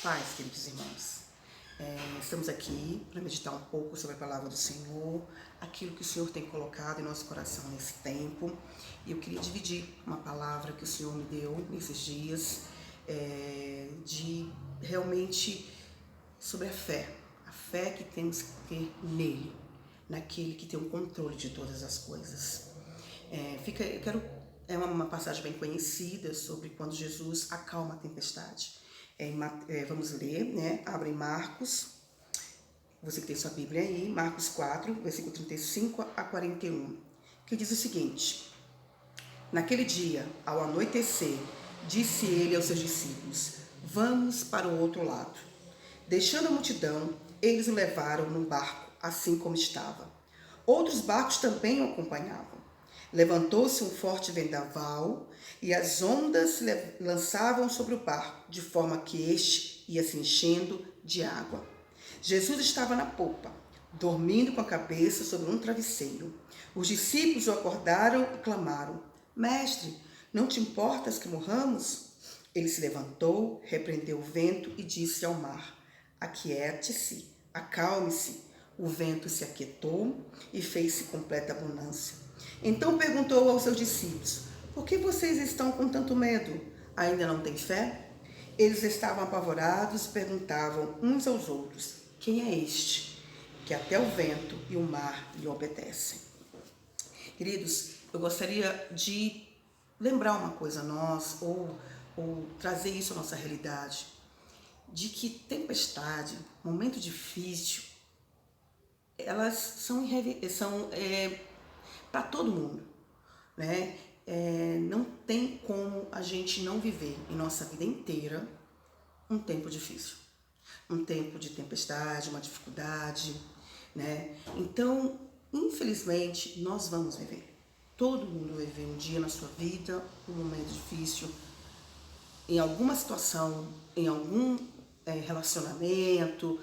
Paz, queridos irmãos. Estamos aqui para meditar um pouco sobre a palavra do Senhor, aquilo que o Senhor tem colocado em nosso coração nesse tempo. E eu queria dividir uma palavra que o Senhor me deu nesses dias, de realmente sobre a fé que temos que ter nele, naquele que tem o controle de todas as coisas. É uma passagem bem conhecida sobre quando Jesus acalma a tempestade. Vamos ler, né? Abre Marcos, você que tem sua Bíblia aí, Marcos 4, versículo 35 a 41, que diz o seguinte: Naquele dia, ao anoitecer, disse ele aos seus discípulos: Vamos para o outro lado. Deixando a multidão, eles o levaram num barco, assim como estava. Outros barcos também o acompanhavam. Levantou-se um forte vendaval e as ondas se lançavam sobre o barco, de forma que este ia se enchendo de água. Jesus estava na popa, dormindo com a cabeça sobre um travesseiro. Os discípulos o acordaram e clamaram: Mestre, não te importas que morramos? Ele se levantou, repreendeu o vento e disse ao mar: Aquiete-se, acalme-se. O vento se aquietou e fez-se completa bonança. Então perguntou aos seus discípulos: Por que vocês estão com tanto medo? Ainda não têm fé? Eles estavam apavorados e perguntavam uns aos outros: Quem é este que até o vento e o mar lhe obedecem? Queridos, eu gostaria de lembrar uma coisa a nós, ou trazer isso à nossa realidade, de que tempestade, momento difícil, elas são para todo mundo, né? Não tem como a gente não viver em nossa vida inteira um tempo difícil, um tempo de tempestade, uma dificuldade, né? Então, infelizmente, nós vamos viver. Todo mundo vai viver um dia na sua vida um momento difícil, em alguma situação, em algum relacionamento,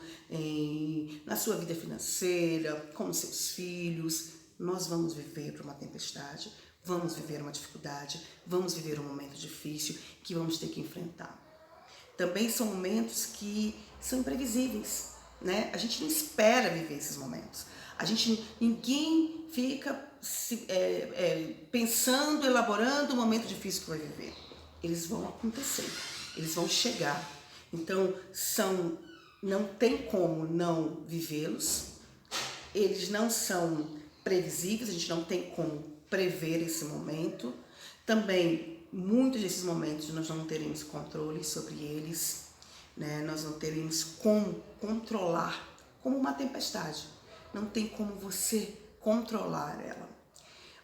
na sua vida financeira, com seus filhos. Nós vamos viver uma tempestade, vamos viver uma dificuldade, vamos viver um momento difícil que vamos ter que enfrentar. Também são momentos que são imprevisíveis, né? A gente não espera viver esses momentos. Ninguém fica pensando, elaborando o momento difícil que vai viver. Eles vão acontecer, eles vão chegar. Então, não tem como não vivê-los. Eles não são previsíveis, a gente não tem como prever esse momento. Também, muitos desses momentos nós não teremos controle sobre eles, né? Nós não teremos como controlar, como uma tempestade. Não tem como você controlar ela.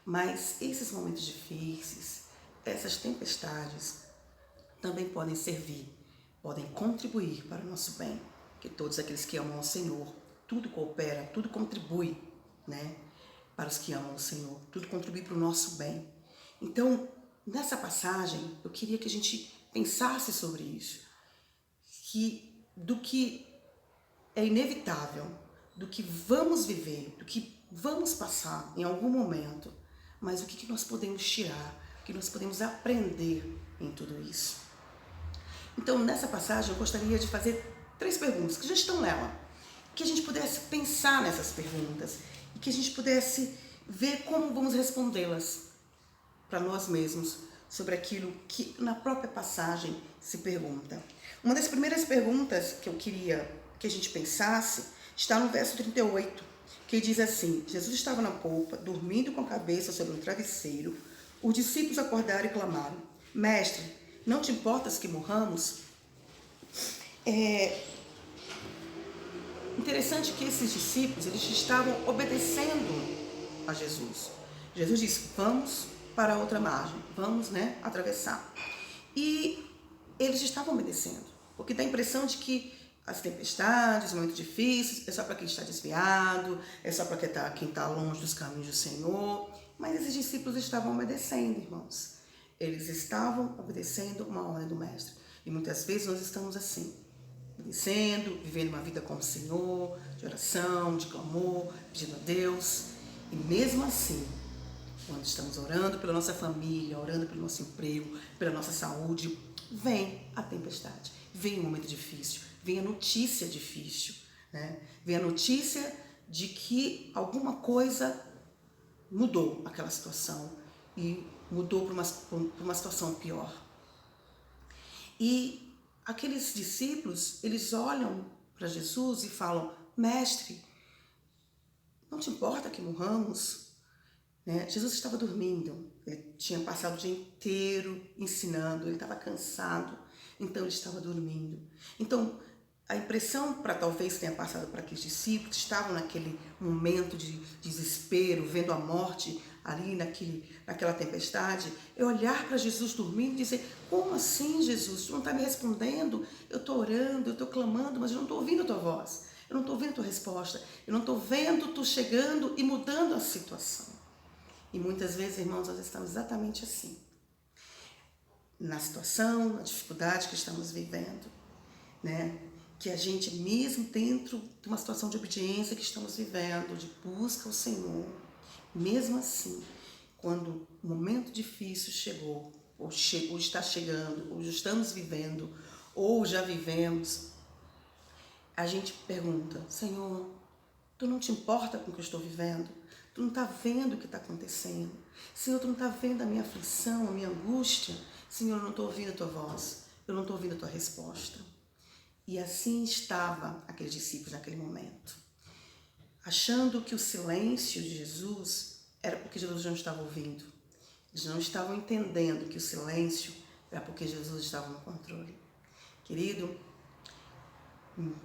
Mas esses momentos difíceis, essas tempestades, também podem servir, podem contribuir para o nosso bem. Que todos aqueles que amam o Senhor, tudo coopera, tudo contribui, né? Para os que amam o Senhor, tudo contribui para o nosso bem. Então, nessa passagem, eu queria que a gente pensasse sobre isso, do que é inevitável, do que vamos viver, do que vamos passar em algum momento, mas o que nós podemos tirar, o que nós podemos aprender em tudo isso. Então, nessa passagem, eu gostaria de fazer 3 perguntas que já estão nela, que a gente pudesse pensar nessas perguntas e que a gente pudesse ver como vamos respondê-las para nós mesmos sobre aquilo que na própria passagem se pergunta. Uma das primeiras perguntas que eu queria que a gente pensasse está no verso 38, que diz assim: Jesus estava na polpa, dormindo com a cabeça sobre um travesseiro. Os discípulos acordaram e clamaram: Mestre, não te importas que morramos? Interessante que esses discípulos, eles estavam obedecendo a Jesus. Jesus disse: vamos para a outra margem, vamos, atravessar. E eles estavam obedecendo, porque dá a impressão de que as tempestades, os momentos difíceis, é só para quem está desviado, é só para quem está longe dos caminhos do Senhor. Mas esses discípulos estavam obedecendo, irmãos. Eles estavam obedecendo uma ordem do Mestre. E muitas vezes nós estamos assim, obedecendo, vivendo uma vida com o Senhor, de oração, de clamor, pedindo a Deus. E mesmo assim, quando estamos orando pela nossa família, orando pelo nosso emprego, pela nossa saúde, vem a tempestade, vem o momento difícil, vem a notícia difícil, né? Vem a notícia de que alguma coisa mudou aquela situação e mudou para uma situação pior. E aqueles discípulos, eles olham para Jesus e falam: mestre, não te importa que morramos? Né? Jesus estava dormindo, ele tinha passado o dia inteiro ensinando, ele estava cansado, então ele estava dormindo. Então, a impressão para talvez tenha passado para aqueles discípulos que estavam naquele momento de desespero, vendo a morte ali naquela tempestade, é olhar para Jesus dormindo e dizer: como assim, Jesus? Tu não está me respondendo? Eu estou orando, eu estou clamando, mas eu não estou ouvindo a tua voz, eu não estou ouvindo a tua resposta, eu não estou vendo tu chegando e mudando a situação. E muitas vezes, irmãos, nós estamos exatamente assim, na situação, na dificuldade que estamos vivendo, né? Que a gente, mesmo dentro de uma situação de obediência que estamos vivendo, de busca ao Senhor, mesmo assim, quando o momento difícil chegou, ou está chegando, ou já estamos vivendo, ou já vivemos, a gente pergunta: Senhor, tu não te importa com o que eu estou vivendo? Tu não está vendo o que está acontecendo? Senhor, tu não está vendo a minha aflição, a minha angústia? Senhor, eu não estou ouvindo a tua voz, eu não estou ouvindo a tua resposta. E assim estava aqueles discípulos naquele momento, achando que o silêncio de Jesus era porque Jesus não estava ouvindo. Eles não estavam entendendo que o silêncio era porque Jesus estava no controle. Querido,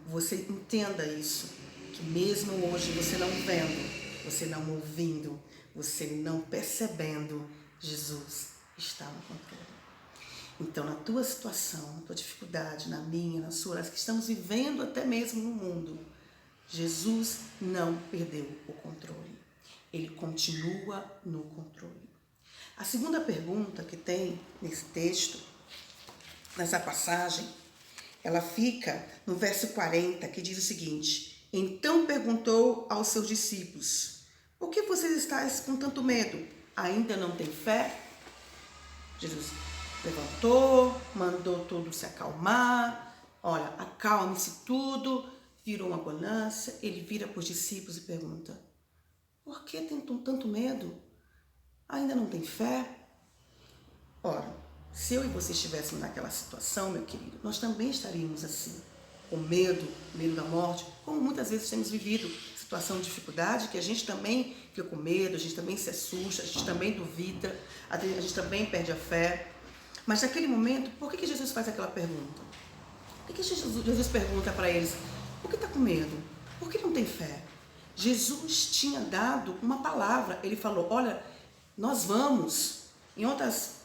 você entenda isso, que mesmo hoje você não vendo, você não ouvindo, você não percebendo, Jesus está no controle. Então, na tua situação, na tua dificuldade, na minha, na sua, nas que estamos vivendo até mesmo no mundo, Jesus não perdeu o controle. Ele continua no controle. A segunda pergunta que tem nesse texto, nessa passagem, ela fica no verso 40, que diz o seguinte: então perguntou aos seus discípulos: por que vocês estáis com tanto medo? Ainda não têm fé? Jesus levantou, mandou todos se acalmar. Olha, acalme-se tudo. Virou uma bonança. Ele vira para os discípulos e pergunta: por que tem tanto medo? Ainda não tem fé? Ora, se eu e você estivéssemos naquela situação, meu querido, nós também estaríamos assim, com medo da morte, como muitas vezes temos vivido situação de dificuldade, que a gente também fica com medo, a gente também se assusta, a gente também duvida, a gente também perde a fé. Mas naquele momento, por que Jesus faz aquela pergunta? Por que Jesus pergunta para eles: por que está com medo? Por que não tem fé? Jesus tinha dado uma palavra, ele falou: olha, nós vamos. Em outras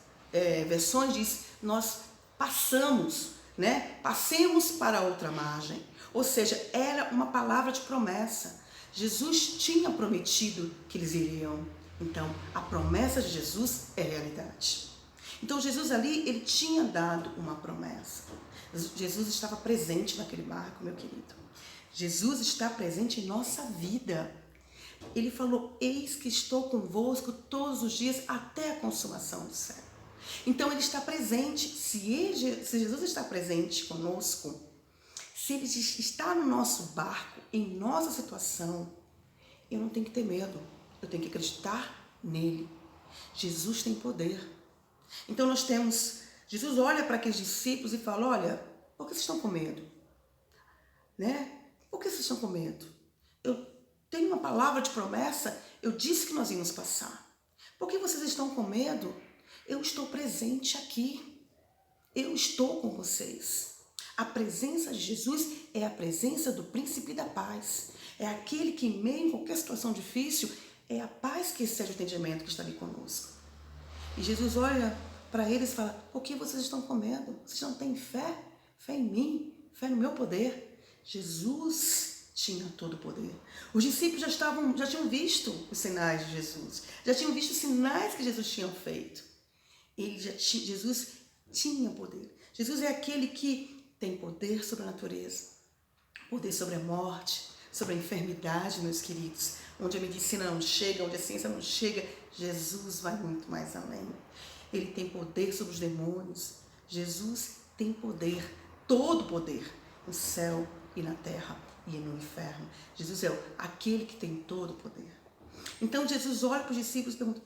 versões diz: nós passamos, né? Passemos para outra margem. Ou seja, era uma palavra de promessa. Jesus tinha prometido que eles iriam. Então, a promessa de Jesus é realidade. Então, Jesus ali, ele tinha dado uma promessa. Jesus estava presente naquele barco, meu querido. Jesus está presente em nossa vida. Ele falou: eis que estou convosco todos os dias até a consumação do século. Então, ele está presente. Se Jesus está presente conosco, se ele está no nosso barco, em nossa situação, eu não tenho que ter medo, eu tenho que acreditar nele. Jesus tem poder. Então Jesus olha para aqueles discípulos e fala: olha, por que vocês estão com medo? Né? Por que vocês estão com medo? Eu tenho uma palavra de promessa, eu disse que nós íamos passar. Por que vocês estão com medo? Eu estou presente aqui. Eu estou com vocês. A presença de Jesus é a presença do príncipe da paz. É aquele que, em meio a qualquer situação difícil, é a paz que excede o entendimento que está ali conosco. E Jesus olha para eles e fala: por que vocês estão com medo? Vocês não têm fé? Fé em mim? Fé no meu poder? Jesus tinha todo o poder. Os discípulos já tinham visto os sinais de Jesus. Já tinham visto os sinais que Jesus tinha feito. Jesus tinha poder. Jesus é aquele que tem poder sobre a natureza, poder sobre a morte, sobre a enfermidade, meus queridos. Onde a medicina não chega, onde a ciência não chega, Jesus vai muito mais além. Ele tem poder sobre os demônios. Jesus tem poder, todo poder, no céu e na terra e no inferno. Jesus é aquele que tem todo o poder. Então Jesus olha para os discípulos e pergunta: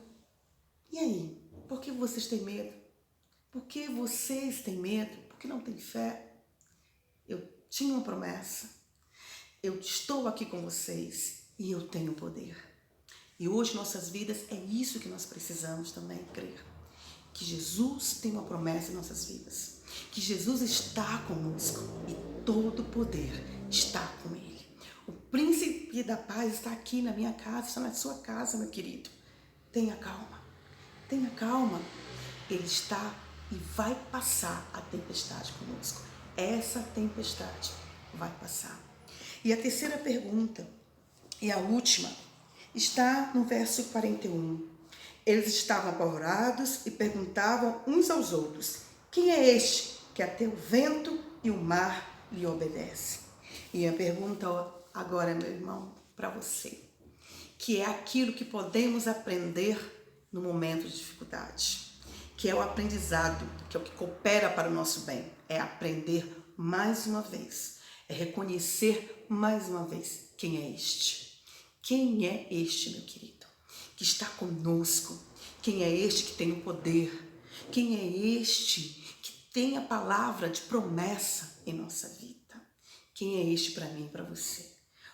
e aí, por que vocês têm medo? Por que vocês têm medo? Por que não têm fé? Eu tinha uma promessa. Eu estou aqui com vocês e eu tenho poder. E hoje nossas vidas é isso que nós precisamos também crer. Que Jesus tem uma promessa em nossas vidas. Que Jesus está conosco e todo o poder está com Ele. O príncipe da paz está aqui na minha casa, está na sua casa, meu querido. Tenha calma, tenha calma. Ele está e vai passar a tempestade conosco. Essa tempestade vai passar. E a terceira pergunta, e a última, está no verso 41. Eles estavam apavorados e perguntavam uns aos outros: quem é este que até o vento e o mar lhe obedecem? E a pergunta agora, meu irmão, para você, que é aquilo que podemos aprender no momento de dificuldade, que é o aprendizado, que é o que coopera para o nosso bem, é aprender mais uma vez, é reconhecer mais uma vez quem é este. Quem é este, meu querido, que está conosco? Quem é este que tem o poder? Quem é este que tem a palavra de promessa em nossa vida? Quem é este para mim e para você?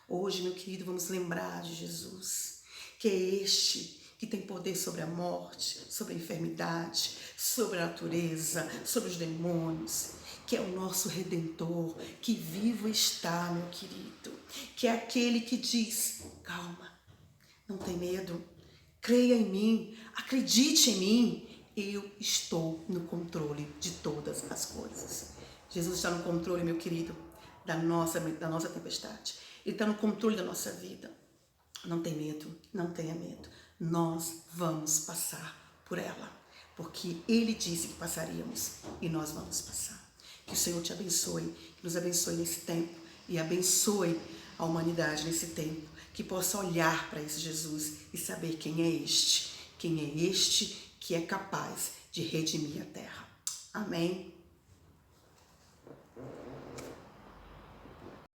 Hoje, meu querido, vamos lembrar de Jesus, que é este que tem poder sobre a morte, sobre a enfermidade, sobre a natureza, sobre os demônios, que é o nosso Redentor, que vivo está, meu querido, que é aquele que diz: calma, não tem medo, creia em mim, acredite em mim, eu estou no controle de todas as coisas. Jesus está no controle, meu querido, da nossa tempestade. Ele está no controle da nossa vida. Não tem medo, não tenha medo. Nós vamos passar por ela, porque Ele disse que passaríamos e nós vamos passar. Que o Senhor te abençoe, que nos abençoe nesse tempo e abençoe a humanidade nesse tempo, que possa olhar para esse Jesus e saber quem é este que é capaz de redimir a terra. Amém?